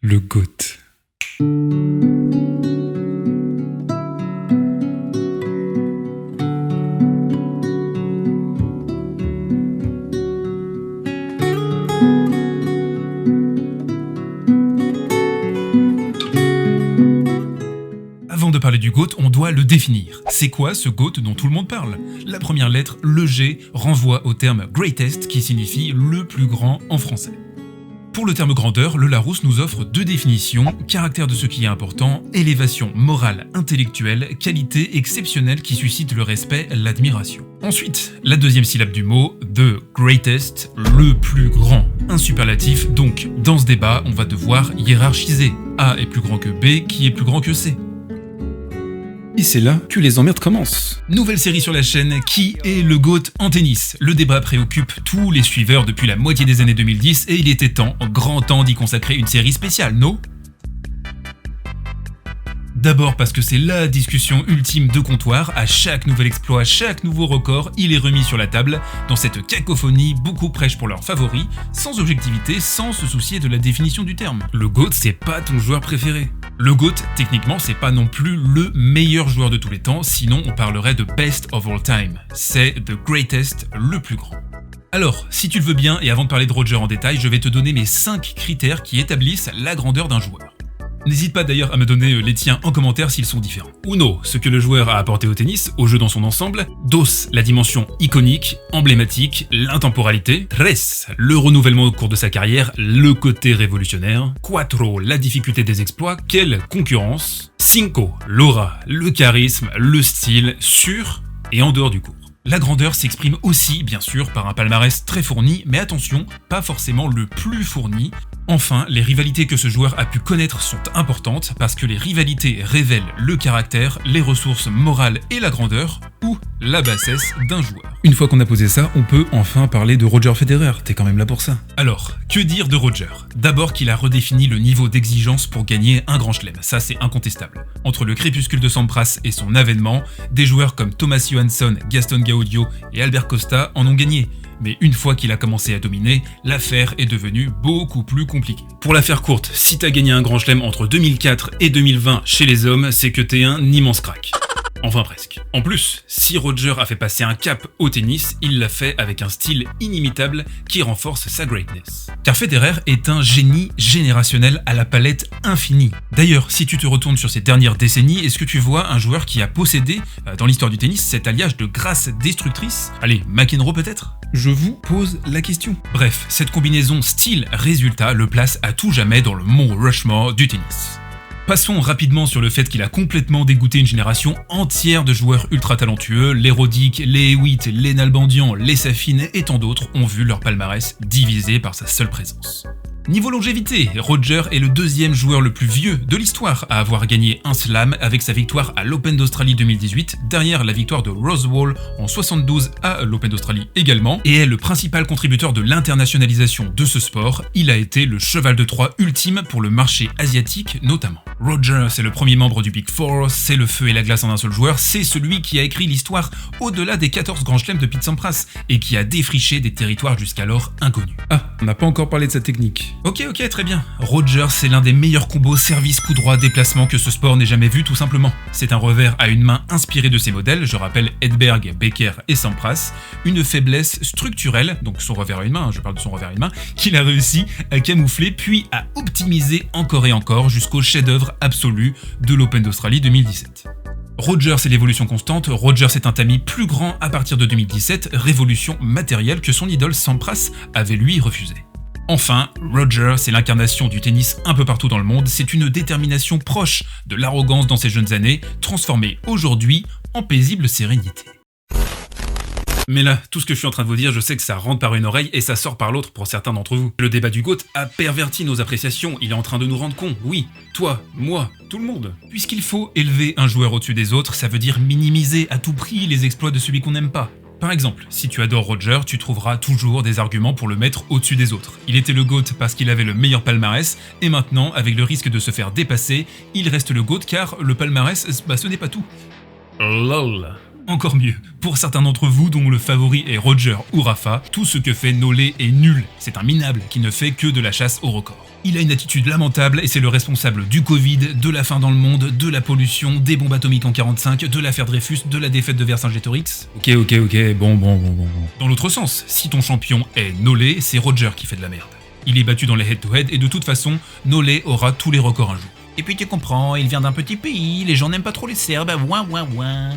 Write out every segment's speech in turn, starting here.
Le GOAT. Avant de parler du GOAT, on doit le définir. C'est quoi ce GOAT dont tout le monde parle? La première lettre, le G, renvoie au terme greatest qui signifie le plus grand en français. Pour le terme grandeur, le Larousse nous offre deux définitions: caractère de ce qui est important, élévation morale, intellectuelle, qualité exceptionnelle qui suscite le respect, l'admiration. Ensuite, la deuxième syllabe du mot, the greatest, le plus grand. Un superlatif, donc dans ce débat, on va devoir hiérarchiser. A est plus grand que B, qui est plus grand que C. Et c'est là que les emmerdes commencent. Nouvelle série sur la chaîne, qui est le GOAT en tennis? Le débat préoccupe tous les suiveurs depuis la moitié des années 2010 et il était grand temps d'y consacrer une série spéciale, non? D'abord parce que c'est la discussion ultime de comptoir, à chaque nouvel exploit, chaque nouveau record, il est remis sur la table, dans cette cacophonie, beaucoup prêchent pour leurs favoris, sans objectivité, sans se soucier de la définition du terme. Le GOAT, c'est pas ton joueur préféré. Le GOAT, techniquement, c'est pas non plus le meilleur joueur de tous les temps, sinon on parlerait de best of all time. C'est the greatest, le plus grand. Alors, si tu le veux bien, et avant de parler de Roger en détail, je vais te donner mes 5 critères qui établissent la grandeur d'un joueur. N'hésite pas d'ailleurs à me donner les tiens en commentaire s'ils sont différents. Uno, ce que le joueur a apporté au tennis, au jeu dans son ensemble. Dos, la dimension iconique, emblématique, l'intemporalité. Tres, le renouvellement au cours de sa carrière, le côté révolutionnaire. Cuatro, la difficulté des exploits, quelle concurrence. Cinco, l'aura, le charisme, le style, sur et en dehors du court. La grandeur s'exprime aussi, bien sûr, par un palmarès très fourni, mais attention, pas forcément le plus fourni. Enfin, les rivalités que ce joueur a pu connaître sont importantes parce que les rivalités révèlent le caractère, les ressources morales et la grandeur, ou la bassesse d'un joueur. Une fois qu'on a posé ça, on peut enfin parler de Roger Federer, t'es quand même là pour ça. Alors, que dire de Roger? D'abord qu'il a redéfini le niveau d'exigence pour gagner un grand chelem, ça c'est incontestable. Entre le crépuscule de Sampras et son avènement, des joueurs comme Thomas Johansson, Gaston Gaudio et Albert Costa en ont gagné. Mais une fois qu'il a commencé à dominer, l'affaire est devenue beaucoup plus compliquée. Pour la faire courte, si t'as gagné un grand chelem entre 2004 et 2020 chez les hommes, c'est que t'es un immense crack. Enfin presque. En plus, si Roger a fait passer un cap au tennis, il l'a fait avec un style inimitable qui renforce sa greatness. Car Federer est un génie générationnel à la palette infinie. D'ailleurs, si tu te retournes sur ces dernières décennies, est-ce que tu vois un joueur qui a possédé, dans l'histoire du tennis, cet alliage de grâce destructrice? Allez, McEnroe peut-être? Je vous pose la question. Bref, cette combinaison style-résultat le place à tout jamais dans le mont Rushmore du tennis. Passons rapidement sur le fait qu'il a complètement dégoûté une génération entière de joueurs ultra talentueux. Les Roddick, les Hewitt, les Nalbandian, les Safin et tant d'autres ont vu leur palmarès divisé par sa seule présence. Niveau longévité, Roger est le deuxième joueur le plus vieux de l'histoire à avoir gagné un slam avec sa victoire à l'Open d'Australie 2018, derrière la victoire de Rosewall en 72 à l'Open d'Australie également, et est le principal contributeur de l'internationalisation de ce sport. Il a été le cheval de Troie ultime pour le marché asiatique notamment. Roger, c'est le premier membre du Big Four, c'est le feu et la glace en un seul joueur, c'est celui qui a écrit l'histoire au-delà des 14 grands chelems de Pete Sampras et qui a défriché des territoires jusqu'alors inconnus. Ah, on n'a pas encore parlé de sa technique. Ok, très bien. Roger, c'est l'un des meilleurs combos service coup droit déplacement que ce sport n'ait jamais vu tout simplement. C'est un revers à une main inspiré de ses modèles, je rappelle Edberg, Becker et Sampras, une faiblesse structurelle, donc son revers à une main, je parle de son revers à une main, qu'il a réussi à camoufler puis à optimiser encore et encore jusqu'au chef-d'œuvre absolu de l'Open d'Australie 2017. Roger, c'est l'évolution constante. Roger, c'est un tamis plus grand à partir de 2017, révolution matérielle que son idole Sampras avait lui refusé. Enfin, Roger, c'est l'incarnation du tennis un peu partout dans le monde, c'est une détermination proche de l'arrogance dans ses jeunes années, transformée aujourd'hui en paisible sérénité. Mais là, tout ce que je suis en train de vous dire, je sais que ça rentre par une oreille et ça sort par l'autre pour certains d'entre vous. Le débat du GOAT a perverti nos appréciations, il est en train de nous rendre cons, oui, toi, moi, tout le monde. Puisqu'il faut élever un joueur au-dessus des autres, ça veut dire minimiser à tout prix les exploits de celui qu'on n'aime pas. Par exemple, si tu adores Roger, tu trouveras toujours des arguments pour le mettre au-dessus des autres. Il était le GOAT parce qu'il avait le meilleur palmarès, et maintenant, avec le risque de se faire dépasser, il reste le GOAT car le palmarès, ce n'est pas tout. LOL. Encore mieux, pour certains d'entre vous dont le favori est Roger ou Rafa, tout ce que fait Nolé est nul. C'est un minable qui ne fait que de la chasse au record. Il a une attitude lamentable et c'est le responsable du Covid, de la faim dans le monde, de la pollution, des bombes atomiques en 45, de l'affaire Dreyfus, de la défaite de Vercingétorix. Ok, bon. Dans l'autre sens, si ton champion est Nolé, c'est Roger qui fait de la merde. Il est battu dans les head-to-head et de toute façon, Nolé aura tous les records un jour. Et puis tu comprends, il vient d'un petit pays, les gens n'aiment pas trop les Serbes, ouin.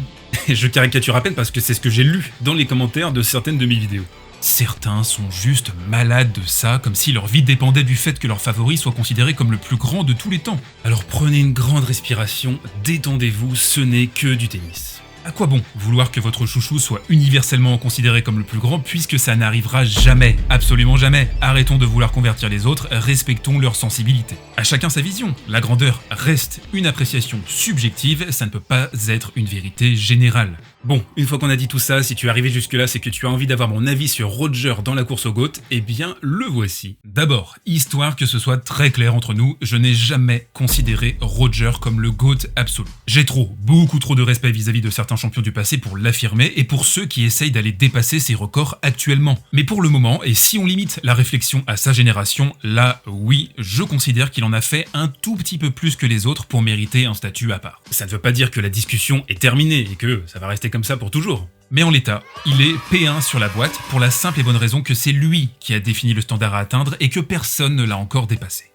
Je caricature à peine parce que c'est ce que j'ai lu dans les commentaires de certaines de mes vidéos. Certains sont juste malades de ça, comme si leur vie dépendait du fait que leur favori soit considéré comme le plus grand de tous les temps. Alors prenez une grande respiration, détendez-vous, ce n'est que du tennis. À quoi bon vouloir que votre chouchou soit universellement considéré comme le plus grand puisque ça n'arrivera jamais, absolument jamais. Arrêtons de vouloir convertir les autres, respectons leur sensibilité. À chacun sa vision, la grandeur reste une appréciation subjective, ça ne peut pas être une vérité générale. Bon, une fois qu'on a dit tout ça, si tu es arrivé jusque là, c'est que tu as envie d'avoir mon avis sur Roger dans la course au GOAT, eh bien le voici. D'abord, histoire que ce soit très clair entre nous, je n'ai jamais considéré Roger comme le GOAT absolu. J'ai beaucoup trop de respect vis-à-vis de certains champions du passé pour l'affirmer et pour ceux qui essayent d'aller dépasser ses records actuellement. Mais pour le moment, et si on limite la réflexion à sa génération, là oui, je considère qu'il en a fait un tout petit peu plus que les autres pour mériter un statut à part. Ça ne veut pas dire que la discussion est terminée et que ça va rester comme ça pour toujours. Mais en l'état, il est P1 sur la boîte pour la simple et bonne raison que c'est lui qui a défini le standard à atteindre et que personne ne l'a encore dépassé.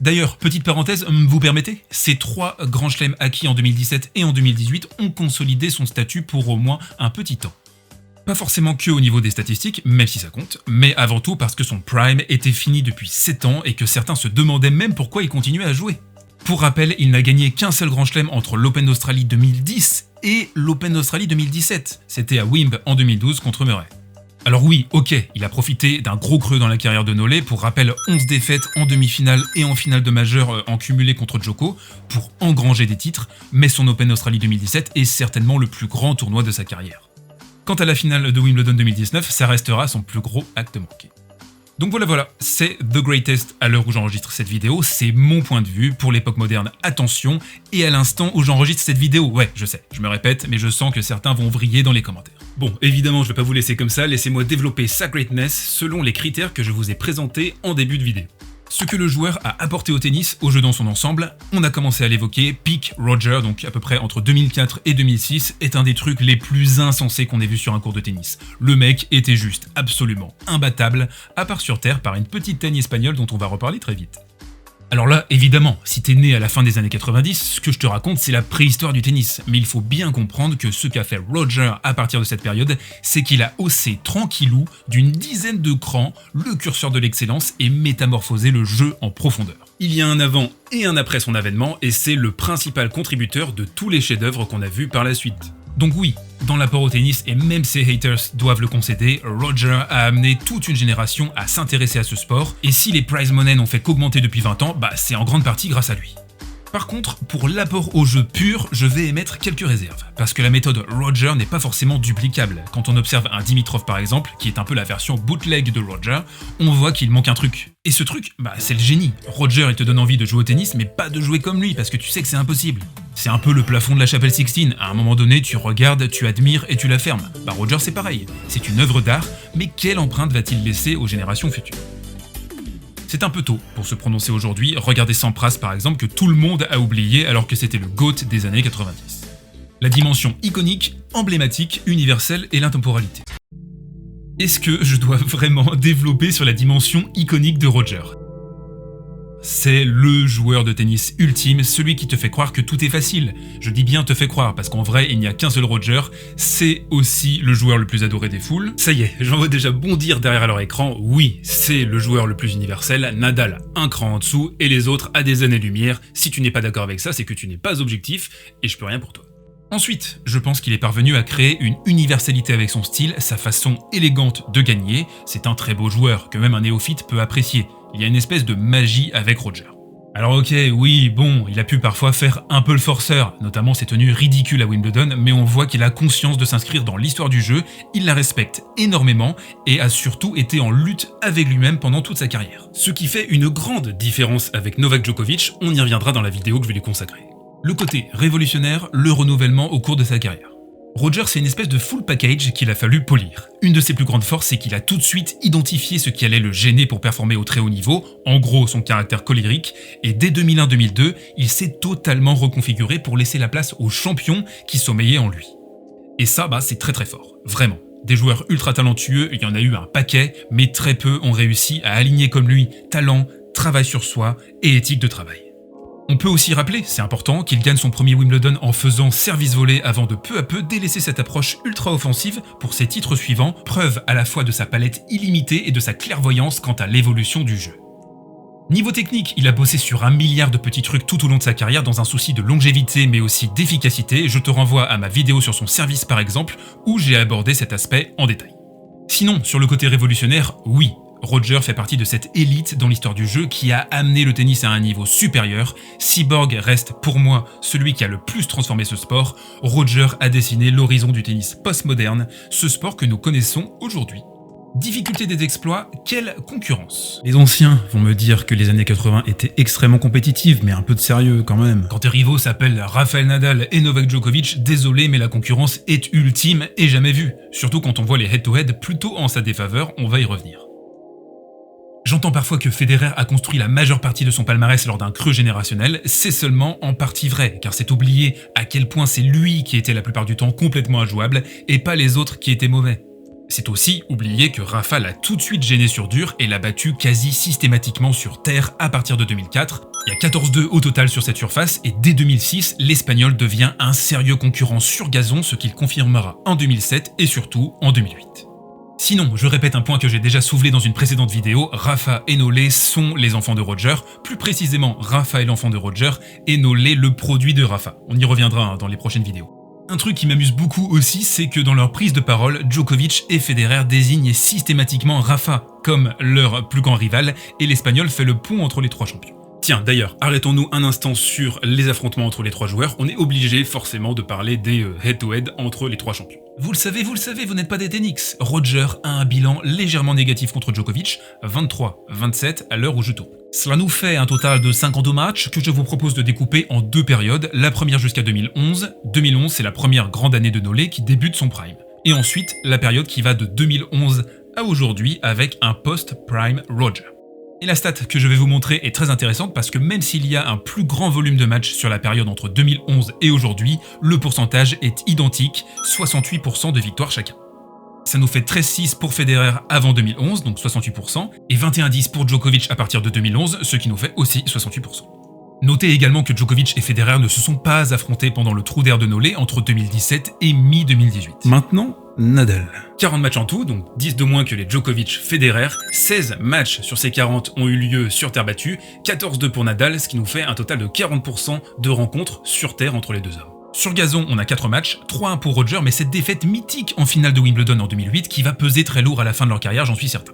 D'ailleurs, petite parenthèse, vous permettez ? Ces 3 grands chelems acquis en 2017 et en 2018 ont consolidé son statut pour au moins un petit temps. Pas forcément que au niveau des statistiques, même si ça compte, mais avant tout parce que son prime était fini depuis 7 ans et que certains se demandaient même pourquoi il continuait à jouer. Pour rappel, il n'a gagné qu'un seul grand chelem entre l'Open d'Australie 2010 et l'Open d'Australie 2017. C'était à Wimb en 2012 contre Murray. Alors oui, ok, il a profité d'un gros creux dans la carrière de Nolé, pour rappel 11 défaites en demi-finale et en finale de majeur en cumulé contre Djoko, pour engranger des titres, mais son Open Australie 2017 est certainement le plus grand tournoi de sa carrière. Quant à la finale de Wimbledon 2019, ça restera son plus gros acte manqué. Donc voilà, c'est The Greatest à l'heure où j'enregistre cette vidéo, c'est mon point de vue pour l'époque moderne, attention, et à l'instant où j'enregistre cette vidéo, ouais, je sais, je me répète, mais je sens que certains vont vriller dans les commentaires. Bon, évidemment, je vais pas vous laisser comme ça, laissez-moi développer sa greatness selon les critères que je vous ai présentés en début de vidéo. Ce que le joueur a apporté au tennis, au jeu dans son ensemble, on a commencé à l'évoquer, Peak Roger, donc à peu près entre 2004 et 2006, est un des trucs les plus insensés qu'on ait vu sur un court de tennis. Le mec était juste absolument imbattable, à part sur terre par une petite teigne espagnole dont on va reparler très vite. Alors là, évidemment, si t'es né à la fin des années 90, ce que je te raconte, c'est la préhistoire du tennis. Mais il faut bien comprendre que ce qu'a fait Roger à partir de cette période, c'est qu'il a haussé tranquillou d'une dizaine de crans le curseur de l'excellence et métamorphosé le jeu en profondeur. Il y a un avant et un après son avènement, et c'est le principal contributeur de tous les chefs-d'œuvre qu'on a vus par la suite. Donc oui, dans l'apport au tennis, et même ses haters doivent le concéder, Roger a amené toute une génération à s'intéresser à ce sport, et si les prize money n'ont fait qu'augmenter depuis 20 ans, c'est en grande partie grâce à lui. Par contre, pour l'apport au jeu pur, je vais émettre quelques réserves, parce que la méthode Roger n'est pas forcément duplicable. Quand on observe un Dimitrov par exemple, qui est un peu la version bootleg de Roger, on voit qu'il manque un truc. Et ce truc, c'est le génie. Roger, il te donne envie de jouer au tennis, mais pas de jouer comme lui, parce que tu sais que c'est impossible. C'est un peu le plafond de la chapelle Sixtine, à un moment donné, tu regardes, tu admires et tu la fermes. Roger c'est pareil, c'est une œuvre d'art, mais quelle empreinte va-t-il laisser aux générations futures ? C'est un peu tôt pour se prononcer aujourd'hui, regardez Sampras par exemple que tout le monde a oublié alors que c'était le GOAT des années 90. La dimension iconique, emblématique, universelle et l'intemporalité. Est-ce que je dois vraiment développer sur la dimension iconique de Roger ? C'est le joueur de tennis ultime, celui qui te fait croire que tout est facile. Je dis bien te fait croire, parce qu'en vrai, il n'y a qu'un seul Roger, c'est aussi le joueur le plus adoré des foules. Ça y est, j'en vois déjà bondir derrière leur écran, oui, c'est le joueur le plus universel, Nadal un cran en dessous, et les autres à des années-lumière. Si tu n'es pas d'accord avec ça, c'est que tu n'es pas objectif, et je peux rien pour toi. Ensuite, je pense qu'il est parvenu à créer une universalité avec son style, sa façon élégante de gagner. C'est un très beau joueur, que même un néophyte peut apprécier. Il y a une espèce de magie avec Roger. Alors ok, oui, bon, il a pu parfois faire un peu le forceur, notamment ses tenues ridicules à Wimbledon, mais on voit qu'il a conscience de s'inscrire dans l'histoire du jeu, il la respecte énormément, et a surtout été en lutte avec lui-même pendant toute sa carrière. Ce qui fait une grande différence avec Novak Djokovic, on y reviendra dans la vidéo que je vais lui consacrer. Le côté révolutionnaire, le renouvellement au cours de sa carrière. Roger, c'est une espèce de full package qu'il a fallu polir. Une de ses plus grandes forces, c'est qu'il a tout de suite identifié ce qui allait le gêner pour performer au très haut niveau, en gros son caractère colérique, et dès 2001-2002, il s'est totalement reconfiguré pour laisser la place aux champions qui sommeillaient en lui. Et ça, c'est très très fort, vraiment. Des joueurs ultra talentueux, il y en a eu un paquet, mais très peu ont réussi à aligner comme lui talent, travail sur soi et éthique de travail. On peut aussi rappeler, c'est important, qu'il gagne son premier Wimbledon en faisant service volé avant de peu à peu délaisser cette approche ultra offensive pour ses titres suivants, preuve à la fois de sa palette illimitée et de sa clairvoyance quant à l'évolution du jeu. Niveau technique, il a bossé sur 1 milliard de petits trucs tout au long de sa carrière dans un souci de longévité mais aussi d'efficacité, je te renvoie à ma vidéo sur son service par exemple, où j'ai abordé cet aspect en détail. Sinon, sur le côté révolutionnaire, oui, Roger fait partie de cette élite dans l'histoire du jeu qui a amené le tennis à un niveau supérieur. Cyborg reste pour moi celui qui a le plus transformé ce sport. Roger a dessiné l'horizon du tennis postmoderne, ce sport que nous connaissons aujourd'hui. Difficulté des exploits, quelle concurrence? Les anciens vont me dire que les années 80 étaient extrêmement compétitives, mais un peu de sérieux quand même. Quand tes rivaux s'appellent Rafael Nadal et Novak Djokovic, désolé mais la concurrence est ultime et jamais vue. Surtout quand on voit les head-to-head plutôt en sa défaveur, on va y revenir. J'entends parfois que Federer a construit la majeure partie de son palmarès lors d'un creux générationnel, c'est seulement en partie vrai, car c'est oublier à quel point c'est lui qui était la plupart du temps complètement injouable, et pas les autres qui étaient mauvais. C'est aussi oublier que Rafa l'a tout de suite gêné sur dur et l'a battu quasi systématiquement sur terre à partir de 2004. Il y a 14-2 au total sur cette surface, et dès 2006, l'Espagnol devient un sérieux concurrent sur gazon, ce qu'il confirmera en 2007 et surtout en 2008. Sinon, je répète un point que j'ai déjà soulevé dans une précédente vidéo, Rafa et Nolé sont les enfants de Roger, plus précisément Rafa est l'enfant de Roger et Nolé le produit de Rafa. On y reviendra dans les prochaines vidéos. Un truc qui m'amuse beaucoup aussi, c'est que dans leur prise de parole, Djokovic et Federer désignent systématiquement Rafa comme leur plus grand rival et l'Espagnol fait le pont entre les trois champions. Tiens, d'ailleurs, arrêtons-nous un instant sur les affrontements entre les trois joueurs, on est obligé forcément de parler des head-to-head entre les trois champions. Vous le savez, vous n'êtes pas des Ténix. Roger a un bilan légèrement négatif contre Djokovic, 23-27 à l'heure où je tourne. Cela nous fait un total de 52 matchs que je vous propose de découper en deux périodes, la première jusqu'à 2011. 2011, c'est la première grande année de Nolé qui débute son prime. Et ensuite, la période qui va de 2011 à aujourd'hui avec un post-prime Roger. Et la stat que je vais vous montrer est très intéressante parce que même s'il y a un plus grand volume de matchs sur la période entre 2011 et aujourd'hui, le pourcentage est identique, 68% de victoires chacun. Ça nous fait 13-6 pour Federer avant 2011, donc 68%, et 21-10 pour Djokovic à partir de 2011, ce qui nous fait aussi 68%. Notez également que Djokovic et Federer ne se sont pas affrontés pendant le trou d'air de Nolé entre 2017 et mi-2018. Maintenant, Nadal. 40 matchs en tout, donc 10 de moins que les Djokovic-Federer, 16 matchs sur ces 40 ont eu lieu sur terre battue, 14-2 pour Nadal, ce qui nous fait un total de 40% de rencontres sur terre entre les deux hommes. Sur gazon, on a 4 matchs, 3-1 pour Roger, mais cette défaite mythique en finale de Wimbledon en 2008 qui va peser très lourd à la fin de leur carrière, j'en suis certain.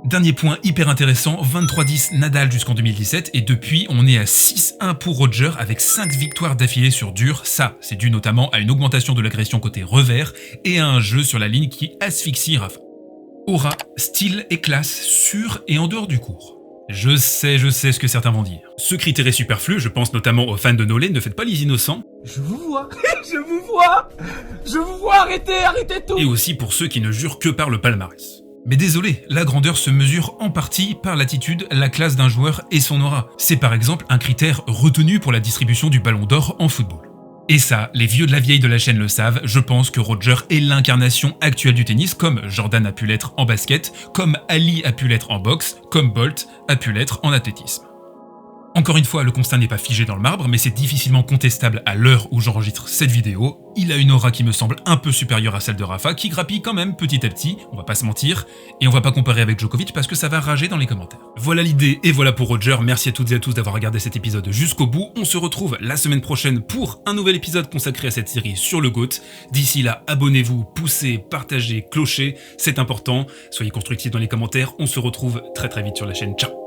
Dernier point hyper intéressant, 23-10 Nadal jusqu'en 2017, et depuis on est à 6-1 pour Roger avec 5 victoires d'affilée sur dur. Ça, c'est dû notamment à une augmentation de l'agression côté revers et à un jeu sur la ligne qui asphyxie Rafa. Aura, style et classe sur et en dehors du court. Je sais ce que certains vont dire. Ce critère est superflu, je pense notamment aux fans de Nolé, ne faites pas les innocents. Je vous vois, je vous vois, arrêtez tout. Et aussi pour ceux qui ne jurent que par le palmarès. Mais désolé, la grandeur se mesure en partie par l'attitude, la classe d'un joueur et son aura. C'est par exemple un critère retenu pour la distribution du ballon d'or en football. Et ça, les vieux de la vieille de la chaîne le savent, je pense que Roger est l'incarnation actuelle du tennis, comme Jordan a pu l'être en basket, comme Ali a pu l'être en boxe, comme Bolt a pu l'être en athlétisme. Encore une fois, le constat n'est pas figé dans le marbre, mais c'est difficilement contestable à l'heure où j'enregistre cette vidéo. Il a une aura qui me semble un peu supérieure à celle de Rafa, qui grappille quand même petit à petit, on va pas se mentir, et on va pas comparer avec Djokovic parce que ça va rager dans les commentaires. Voilà l'idée, et voilà pour Roger, merci à toutes et à tous d'avoir regardé cet épisode jusqu'au bout, on se retrouve la semaine prochaine pour un nouvel épisode consacré à cette série sur le GOAT. D'ici là, abonnez-vous, poussez, partagez, clochez, c'est important, soyez constructifs dans les commentaires, on se retrouve très vite sur la chaîne, ciao.